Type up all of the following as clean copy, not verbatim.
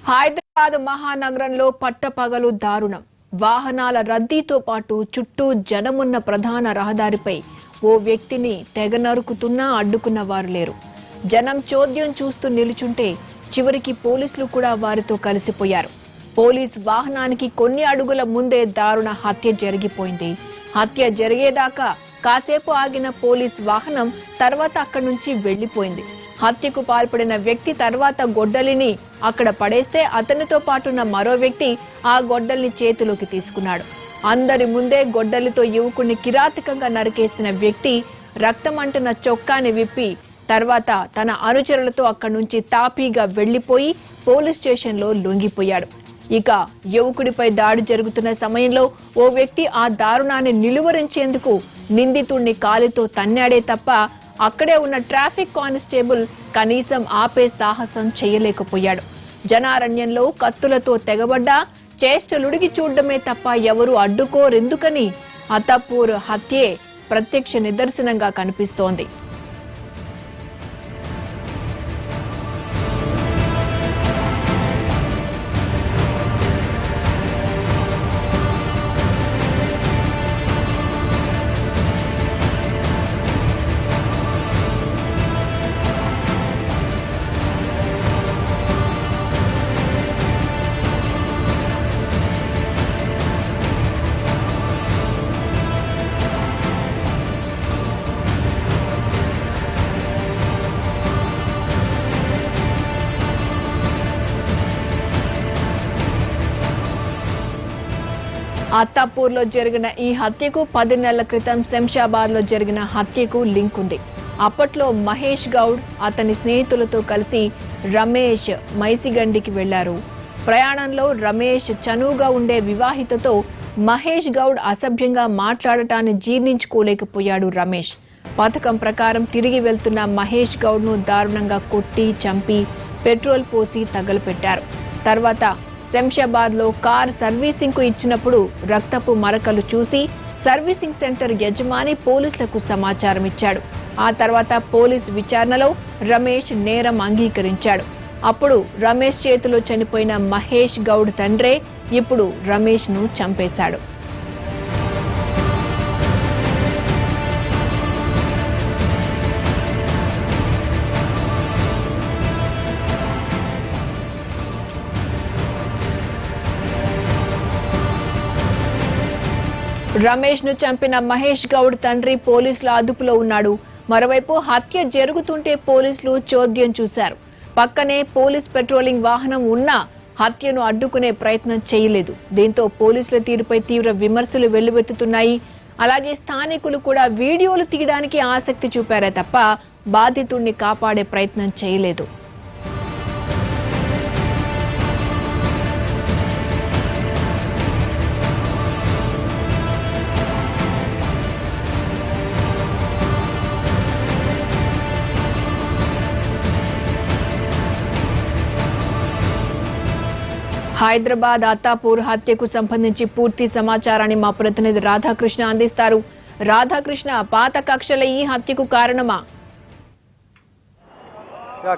హైదరాబాద్ మహానగరంలో పట్టపగలు దారుణం. వాహనాల రద్దీతో పాటు చుట్టూ జనమున్న ప్రధాన రహదారిపై ఓ వ్యక్తిని తెగ నరుకుతున్నా అడ్డుకున్న వారు లేరు. జనం చోద్యం చూస్తూ నిలుచుంటే చివరికి పోలీసులు కూడా వారితో కలిసిపోయారు. పోలీస్ వాహనానికి కొన్ని అడుగుల ముందే దారుణ హత్య జరిగిపోయింది. హత్య జరిగేదాకా కాసేపు ఆగిన పోలీస్ వాహనం తర్వాత అక్కడి నుంచి వెళ్లిపోయింది. హత్యకు పాల్పడిన వ్యక్తి తర్వాత గొడ్డలిని అక్కడ పడేస్తే అతనితో పాటున్న మరో వ్యక్తి ఆ గొడ్డల్ని చేతిలోకి తీసుకున్నాడు. అందరి ముందే గొడ్డలితో యువకుడిని కిరాతకంగా నరికేసిన వ్యక్తి రక్తమంటున్న చొక్కాని విప్పి తర్వాత తన అనుచరులతో అక్కడి నుంచి తాపీగా వెళ్లిపోయి పోలీస్ స్టేషన్లో లొంగిపోయాడు. ఇక యువకుడిపై దాడి జరుగుతున్న సమయంలో ఓ వ్యక్తి ఆ దారుణాన్ని నిలువరించేందుకు నిందితుడిని కాలితో తన్నాడే తప్ప అక్కడే ఉన్న ట్రాఫిక్ కానిస్టేబుల్ కనీసం ఆపే సాహసం చేయలేకపోయాడు. జనారణ్యంలో కత్తులతో తెగబడ్డా చేష్టలుడిగి చూడడమే తప్ప ఎవరు అడ్డుకోరెందుకని అత్తాపూర్ హత్యే ప్రత్యక్ష నిదర్శనంగా కనిపిస్తోంది. అత్తాపూర్ లో జరిగిన ఈ హత్యకు 10 నెలల క్రితం శంషాబాద్ లో జరిగిన హత్యకు లింక్ ఉంది. అప్పట్లో మహేష్ గౌడ్ అతని స్నేహితులతో కలిసి రమేష్ మైసిగండికి వెళ్లారు. ప్రయాణంలో రమేష్ చనువుగా ఉండే వివాహితతో మహేష్ గౌడ్ అసభ్యంగా మాట్లాడటాన్ని జీర్ణించుకోలేకపోయాడు. రమేష్ పథకం ప్రకారం తిరిగి వెళ్తున్న మహేష్ గౌడ్ ను దారుణంగా కొట్టి చంపి పెట్రోల్ పోసి తగలపెట్టారు. తర్వాత శంషాబాద్ లో కార్ సర్వీసింగ్ కు ఇచ్చినప్పుడు రక్తపు మరకలు చూసి సర్వీసింగ్ సెంటర్ యజమాని పోలీసులకు సమాచారం ఇచ్చాడు. ఆ తర్వాత పోలీస్ విచారణలో రమేష్ నేరం అంగీకరించాడు. అప్పుడు రమేష్ చేతిలో చనిపోయిన మహేష్ గౌడ్ తండ్రే ఇప్పుడు రమేష్ ను చంపేశాడు. రమేష్ ను చంపిన మహేష్ గౌడ్ తండ్రి పోలీసుల అదుపులో ఉన్నాడు. మరోవైపు హత్య జరుగుతుంటే పోలీసులు చోద్యం చూశారు. పక్కనే పోలీస్ పెట్రోలింగ్ వాహనం ఉన్నా హత్యను అడ్డుకునే ప్రయత్నం చేయలేదు. దీంతో పోలీసుల తీరుపై తీవ్ర విమర్శలు వెల్లువెత్తుతున్నాయి. అలాగే స్థానికులు కూడా వీడియోలు తీయడానికి ఆసక్తి చూపారే తప్ప బాధితుడిని కాపాడే ప్రయత్నం చేయలేదు. హైదరాబాద్ అత్తాపూర్ హత్యకు సంబంధించి పూర్తి సమాచారాన్ని మా ప్రతినిధి రాధాకృష్ణ అందిస్తారు. రాధాకృష్ణ, పాత కక్షల ఈ హత్యకు కారణమా?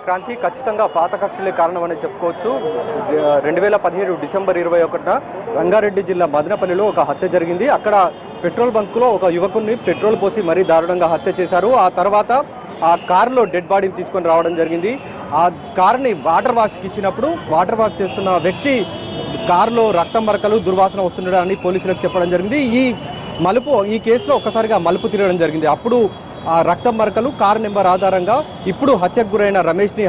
క్రాంతి, ఖచ్చితంగా పాత కక్షలే కారణం అని చెప్పుకోవచ్చు. 2017 డిసెంబర్ 21న రంగారెడ్డి జిల్లా మదనపల్లిలో ఒక హత్య జరిగింది. అక్కడ పెట్రోల్ బంకులో ఒక యువకుడిని పెట్రోల్ పోసి మరీ దారుణంగా హత్య చేశారు. ఆ తర్వాత ఆ కారులో డెడ్ బాడీని తీసుకొని రావడం జరిగింది. ఆ కారుని వాటర్ వాష్కి ఇచ్చినప్పుడు వాటర్ వాష్ చేస్తున్న వ్యక్తి కారులో రక్తం మరకలు దుర్వాసన వస్తుండడాన్ని పోలీసులకు చెప్పడం జరిగింది. ఈ కేసులో ఒక్కసారిగా మలుపు తిరగడం జరిగింది. అప్పుడు ఆ రక్తం మరకలు కారు నెంబర్ ఆధారంగా ఇప్పుడు హత్యకు గురైన రమేష్ని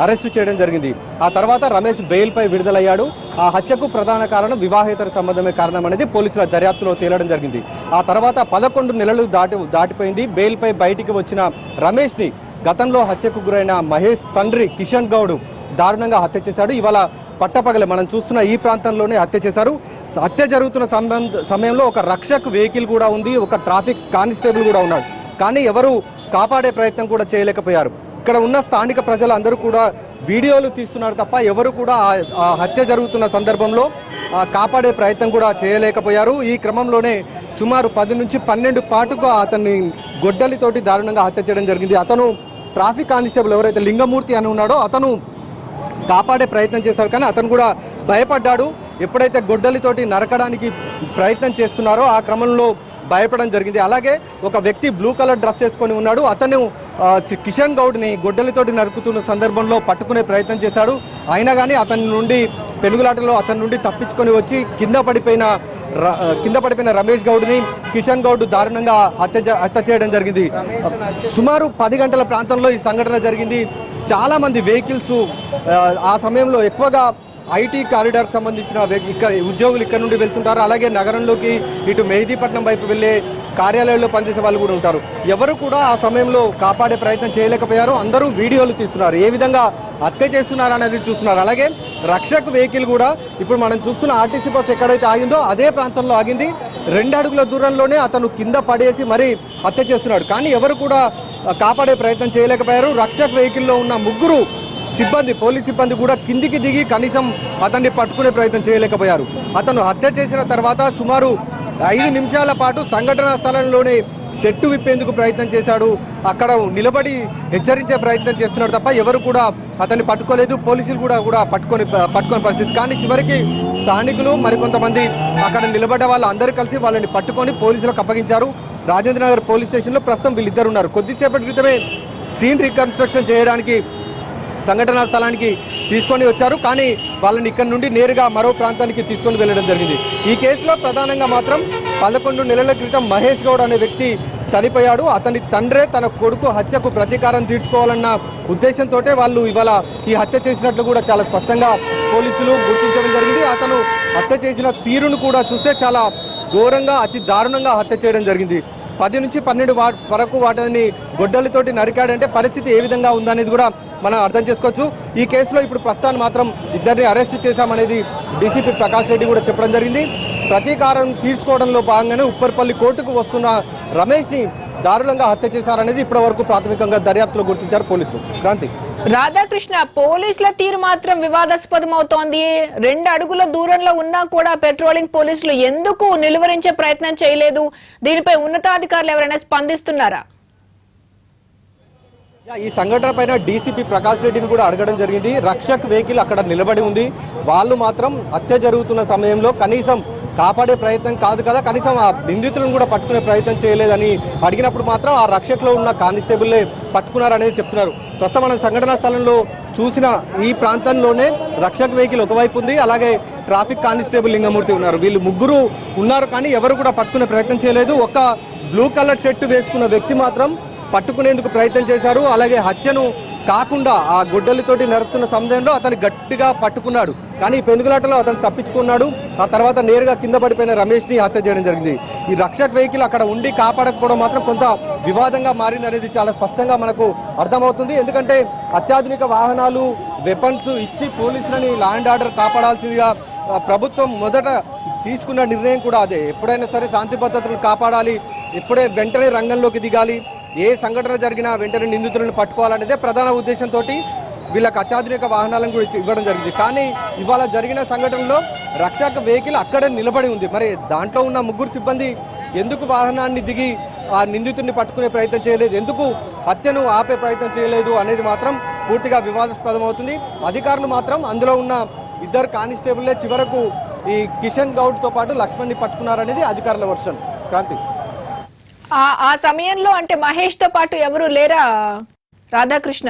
అరెస్టు చేయడం జరిగింది. ఆ తర్వాత రమేష్ బెయిల్పై విడుదలయ్యాడు. ఆ హత్యకు ప్రధాన కారణం వివాహేతర సంబంధమే కారణం అనేది పోలీసుల దర్యాప్తులో తేలడం జరిగింది. ఆ తర్వాత 11 నెలలు దాటిపోయింది. బెయిల్పై బయటికి వచ్చిన రమేష్ని గతంలో హత్యకు గురైన మహేష్ తండ్రి కిషన్ గౌడ్ దారుణంగా హత్య చేశాడు. ఇవాళ పట్టపగలే మనం చూస్తున్న ఈ ప్రాంతంలోనే హత్య చేశారు. హత్య జరుగుతున్న సమయంలో ఒక రక్షక్ వెహికల్ కూడా ఉంది, ఒక ట్రాఫిక్ కానిస్టేబుల్ కూడా ఉన్నాడు. కానీ ఎవరు కాపాడే ప్రయత్నం కూడా చేయలేకపోయారు. ఇక్కడ ఉన్న స్థానిక ప్రజలందరూ కూడా వీడియోలు తీస్తున్నారు తప్ప ఎవరు కూడా ఆ హత్య జరుగుతున్న సందర్భంలో కాపాడే ప్రయత్నం కూడా చేయలేకపోయారు. ఈ క్రమంలోనే సుమారు 10 నుంచి 12 పాటుగా అతన్ని గొడ్డలితోటి దారుణంగా హత్య చేయడం జరిగింది. అతను ట్రాఫిక్ కానిస్టేబుల్ ఎవరైతే లింగమూర్తి అని ఉన్నాడో అతను కాపాడే ప్రయత్నం చేశారు, కానీ అతను కూడా భయపడ్డాడు. ఎప్పుడైతే గొడ్డలితోటి నరకడానికి ప్రయత్నం చేస్తున్నారో ఆ క్రమంలో భయపడడం జరిగింది. అలాగే ఒక వ్యక్తి బ్లూ కలర్ డ్రెస్ వేసుకొని ఉన్నాడు. అతను కిషన్ గౌడ్ని గొడ్డలితోటి నరుకుతున్న సందర్భంలో పట్టుకునే ప్రయత్నం చేశాడు. అయినా కానీ అతని నుండి పెనుగులాటలో అతని నుండి తప్పించుకొని వచ్చి కింద పడిపోయిన రమేష్ గౌడ్ని కిషన్ గౌడ్ దారుణంగా హత్య చేయడం జరిగింది. సుమారు 10 గంటల ప్రాంతంలో ఈ సంఘటన జరిగింది. చాలా మంది వెహికల్స్ ఆ సమయంలో ఎక్కువగా ఐటీ కారిడార్కి సంబంధించిన ఉద్యోగులు ఇక్కడ నుండి వెళ్తుంటారు. అలాగే నగరంలోకి ఇటు మెహదీపట్నం వైపు వెళ్ళే కార్యాలయాల్లో పనిచేసే వాళ్ళు కూడా ఉంటారు. ఎవరు కూడా ఆ సమయంలో కాపాడే ప్రయత్నం చేయలేకపోయారు. అందరూ వీడియోలు తీస్తున్నారు, ఏ విధంగా హత్య చేస్తున్నారు అనేది చూస్తున్నారు. అలాగే రక్షక్ వెహికల్ కూడా ఇప్పుడు మనం చూస్తున్న ఆర్టీసీ బస్ ఎక్కడైతే ఆగిందో అదే ప్రాంతంలో ఆగింది. 2 అడుగుల దూరంలోనే అతను కింద పడేసి మరీ హత్య చేస్తున్నాడు. కానీ ఎవరు కూడా కాపాడే ప్రయత్నం చేయలేకపోయారు. రక్షక్ వెహికల్లో ఉన్న 3 పోలీస్ సిబ్బంది కూడా కిందికి దిగి కనీసం అతన్ని పట్టుకునే ప్రయత్నం చేయలేకపోయారు. అతను హత్య చేసిన తర్వాత సుమారు 5 నిమిషాల పాటు సంఘటనా స్థలంలోనే షెట్టు విప్పేందుకు ప్రయత్నం చేశాడు. అక్కడ నిలబడి హెచ్చరించే ప్రయత్నం చేస్తున్నాడు తప్ప ఎవరు కూడా అతన్ని పట్టుకోలేదు. పోలీసులు కూడా పట్టుకొని పరిస్థితి. కానీ చివరికి స్థానికులు మరికొంతమంది అక్కడ నిలబడ్డ వాళ్ళు అందరూ కలిసి వాళ్ళని పట్టుకొని పోలీసులకు అప్పగించారు. రాజేంద్రనగర్ పోలీస్ స్టేషన్లో ప్రస్తుతం వీళ్ళిద్దరు ఉన్నారు. కొద్దిసేపటి క్రితమే సీన్ రికన్స్ట్రక్షన్ చేయడానికి సంఘటనా స్థలానికి తీసుకొని వచ్చారు. కానీ వాళ్ళని ఇక్కడ నుండి నేరుగా మరో ప్రాంతానికి తీసుకొని వెళ్ళడం జరిగింది. ఈ కేసులో ప్రధానంగా మాత్రం 11 నెలల క్రితం మహేష్ గౌడ్ అనే వ్యక్తి చనిపోయాడు. అతని తండ్రే తన కొడుకు హత్యకు ప్రతీకారం తీర్చుకోవాలన్న ఉద్దేశంతో వాళ్ళు ఇవాళ ఈ హత్య చేసినట్లు కూడా చాలా స్పష్టంగా పోలీసులు గుర్తించడం జరిగింది. అతను హత్య చేసిన తీరును కూడా చూస్తే చాలా ఘోరంగా అతి దారుణంగా హత్య చేయడం జరిగింది. 10 నుంచి 12 వరకు వాటిని గొడ్డలితోటి నరికాడంటే పరిస్థితి ఏ విధంగా ఉందనేది కూడా మనం అర్థం చేసుకోవచ్చు. ఈ కేసులో ఇప్పుడు ప్రస్తుతాన్ని మాత్రం ఇద్దరిని అరెస్టు చేశామనేది డీసీపీ ప్రకాష్ రెడ్డి కూడా చెప్పడం జరిగింది. ప్రతీకారం తీర్చుకోవడంలో భాగంగానే ఉప్పర్పల్లి కోర్టుకు వస్తున్న రమేష్ని దారుణంగా హత్య చేశారనేది ఇప్పటి వరకు ప్రాథమికంగా దర్యాప్తులో గుర్తించారు పోలీసులు. క్రాంతి. రాధాకృష్ణ, పోలీసుల తీరు మాత్రం వివాదాస్పదం అవుతోంది. 2 అడుగుల దూరంలో ఉన్నా కూడా పెట్రోలింగ్ పోలీసులు ఎందుకు నిలువరించే ప్రయత్నం చేయలేదు? దీనిపై ఉన్నతాధికారులు ఎవరైనా స్పందిస్తున్నారా? ఈ సంఘటన పైన డీసీపీ ప్రకాష్ రెడ్డిని కూడా అడగడం జరిగింది. రక్షక్ వెహికల్ అక్కడ నిలబడి ఉంది. వాళ్ళు మాత్రం హత్య జరుగుతున్న సమయంలో కనీసం కాపాడే ప్రయత్నం కాదు కదా, కనీసం ఆ నిందితులను కూడా పట్టుకునే ప్రయత్నం చేయలేదని అడిగినప్పుడు మాత్రం ఆ రక్షక్లో ఉన్న కానిస్టేబుల్లే పట్టుకున్నారనేది చెప్తున్నారు. ప్రస్తుతం మనం సంఘటనా స్థలంలో చూసిన ఈ ప్రాంతంలోనే రక్షక్ వెహికల్ ఒకవైపు ఉంది, అలాగే ట్రాఫిక్ కానిస్టేబుల్ లింగమూర్తి ఉన్నారు. వీళ్ళు 3 ఉన్నారు, కానీ ఎవరు కూడా పట్టుకునే ప్రయత్నం చేయలేదు. ఒక బ్లూ కలర్ షర్ట్ వేసుకున్న వ్యక్తి మాత్రం పట్టుకునేందుకు ప్రయత్నం చేశారు. అలాగే హత్యను కాకుండా ఆ గొడ్డలితోటి నరుకుతున్న సమయంలో అతను గట్టిగా పట్టుకున్నాడు, కానీ పెనుగులాటలో అతను తప్పించుకున్నాడు. ఆ తర్వాత నేరుగా కింద పడిపోయిన రమేష్ని హత్య చేయడం జరిగింది. ఈ రక్షక్ వెహికల్ అక్కడ ఉండి కాపాడకపోవడం మాత్రం కొంత వివాదంగా మారింది అనేది చాలా స్పష్టంగా మనకు అర్థమవుతుంది. ఎందుకంటే అత్యాధునిక వాహనాలు, వెపన్స్ ఇచ్చి పోలీసులని లా అండ్ ఆర్డర్ కాపాడాల్సిందిగా ప్రభుత్వం మొదట తీసుకున్న నిర్ణయం కూడా అదే. ఎప్పుడైనా సరే శాంతి భద్రతలను కాపాడాలి, వెంటనే రంగంలోకి దిగాలి, ఏ సంఘటన జరిగినా వెంటనే నిందితులను పట్టుకోవాలనేదే ప్రధాన ఉద్దేశంతో వీళ్ళకి అత్యాధునిక వాహనాలను కూడా ఇవ్వడం జరిగింది. కానీ ఇవాళ జరిగిన సంఘటనలో రక్షక వెహికల్ అక్కడే నిలబడి ఉంది. మరి దాంట్లో ఉన్న 3 సిబ్బంది ఎందుకు వాహనాన్ని దిగి ఆ నిందితుడిని పట్టుకునే ప్రయత్నం చేయలేదు, ఎందుకు హత్యను ఆపే ప్రయత్నం చేయలేదు అనేది మాత్రం పూర్తిగా వివాదాస్పదం అవుతుంది. అధికారులు మాత్రం అందులో ఉన్న 2 కానిస్టేబుల్లే చివరకు ఈ కిషన్ గౌడ్తో పాటు లక్ష్మణ్ని పట్టుకున్నారనేది అధికారుల వర్షన్. క్రాంతి. ఆ సమయంలో అంటే మహేష్ తో పాటు ఎవరు లేరా రాధాకృష్ణ?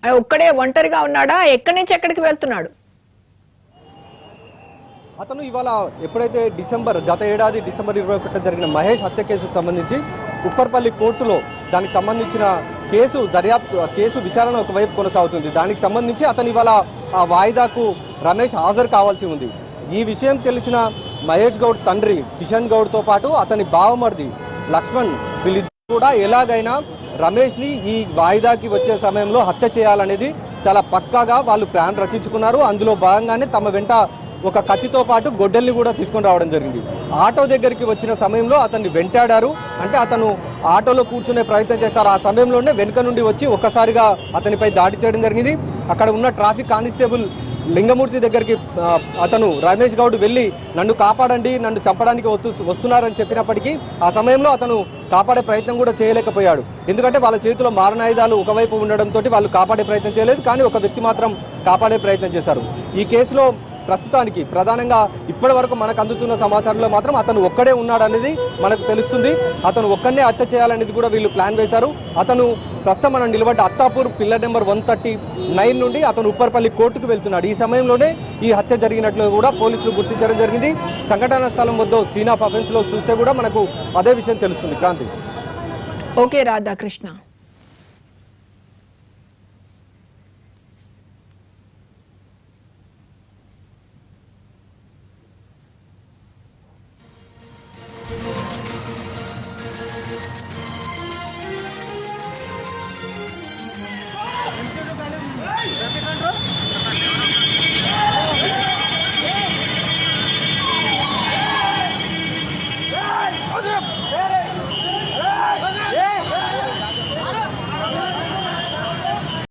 ఒక్కడే ఒంటరిగా ఉన్నాడా? ఎక్కడి నుంచి ఎక్కడికి వెళ్తున్నాడు? అతను ఇవాళ ఎప్పుడైతే గత ఏడాది డిసెంబర్ 21 జరిగిన మహేష్ హత్య కేసుకు సంబంధించి ఉప్పర్పల్లి కోర్టులో దానికి సంబంధించిన కేసు విచారణ ఒకవైపు కొనసాగుతుంది. దానికి సంబంధించి అతను ఇవాళ ఆ వాయిదాకు రమేష్ హాజరు కావాల్సి ఉంది. ఈ విషయం తెలిసిన మహేష్ గౌడ్ తండ్రి కిషన్ గౌడ్తో పాటు అతని బావమర్ది లక్ష్మణ్ వీళ్ళిద్దరూ కూడా ఎలాగైనా రమేష్ని ఈ వాయిదాకి వచ్చే సమయంలో హత్య చేయాలనేది చాలా పక్కాగా వాళ్ళు ప్లాన్ రచించుకున్నారు. అందులో భాగంగానే తమ వెంట ఒక కత్తితో పాటు గొడ్డల్ని కూడా తీసుకొని రావడం జరిగింది. ఆటో దగ్గరికి వచ్చిన సమయంలో అతన్ని వెంటాడారు. అంటే అతను ఆటోలో కూర్చునే ప్రయత్నం చేశారు. ఆ సమయంలోనే వెనుక నుండి వచ్చి ఒక్కసారిగా అతనిపై దాడి చేయడం జరిగింది. అక్కడ ఉన్న ట్రాఫిక్ కానిస్టేబుల్ లింగమూర్తి దగ్గరికి అతను రమేష్ గౌడ్ వెళ్ళి నన్ను కాపాడండి, నన్ను చంపడానికి వస్తున్నారని చెప్పినప్పటికీ ఆ సమయంలో అతను కాపాడే ప్రయత్నం కూడా చేయలేకపోయాడు. ఎందుకంటే వాళ్ళ చేతిలో మారణాయుధాలు ఒకవైపు ఉండడంతో వాళ్ళు కాపాడే ప్రయత్నం చేయలేదు. కానీ ఒక వ్యక్తి మాత్రం కాపాడే ప్రయత్నం చేశారు. ఈ కేసులో ప్రస్తుతానికి ప్రధానంగా ఇప్పటి వరకు మనకు అందుతున్న సమాచారంలో మాత్రం అతను ఒక్కడే ఉన్నాడనేది మనకు తెలుస్తుంది. అతను ఒక్కనే హత్య చేయాలనేది కూడా వీళ్ళు ప్లాన్ వేశారు. అతను ప్రస్తుతం మనం నిలబడ్డ అత్తాపూర్ పిల్లర్ నెంబర్ 139 నుండి అతను ఉప్పర్పల్లి కోర్టుకు వెళ్తున్నాడు. ఈ సమయంలోనే ఈ హత్య జరిగినట్లు కూడా పోలీసులు గుర్తించడం జరిగింది. సంఘటనా స్థలం వద్ద సీన్ ఆఫ్ అఫెన్స్ లో చూస్తే కూడా మనకు అదే విషయం తెలుస్తుంది. క్రాంతి. ఓకే రాధాకృష్ణ.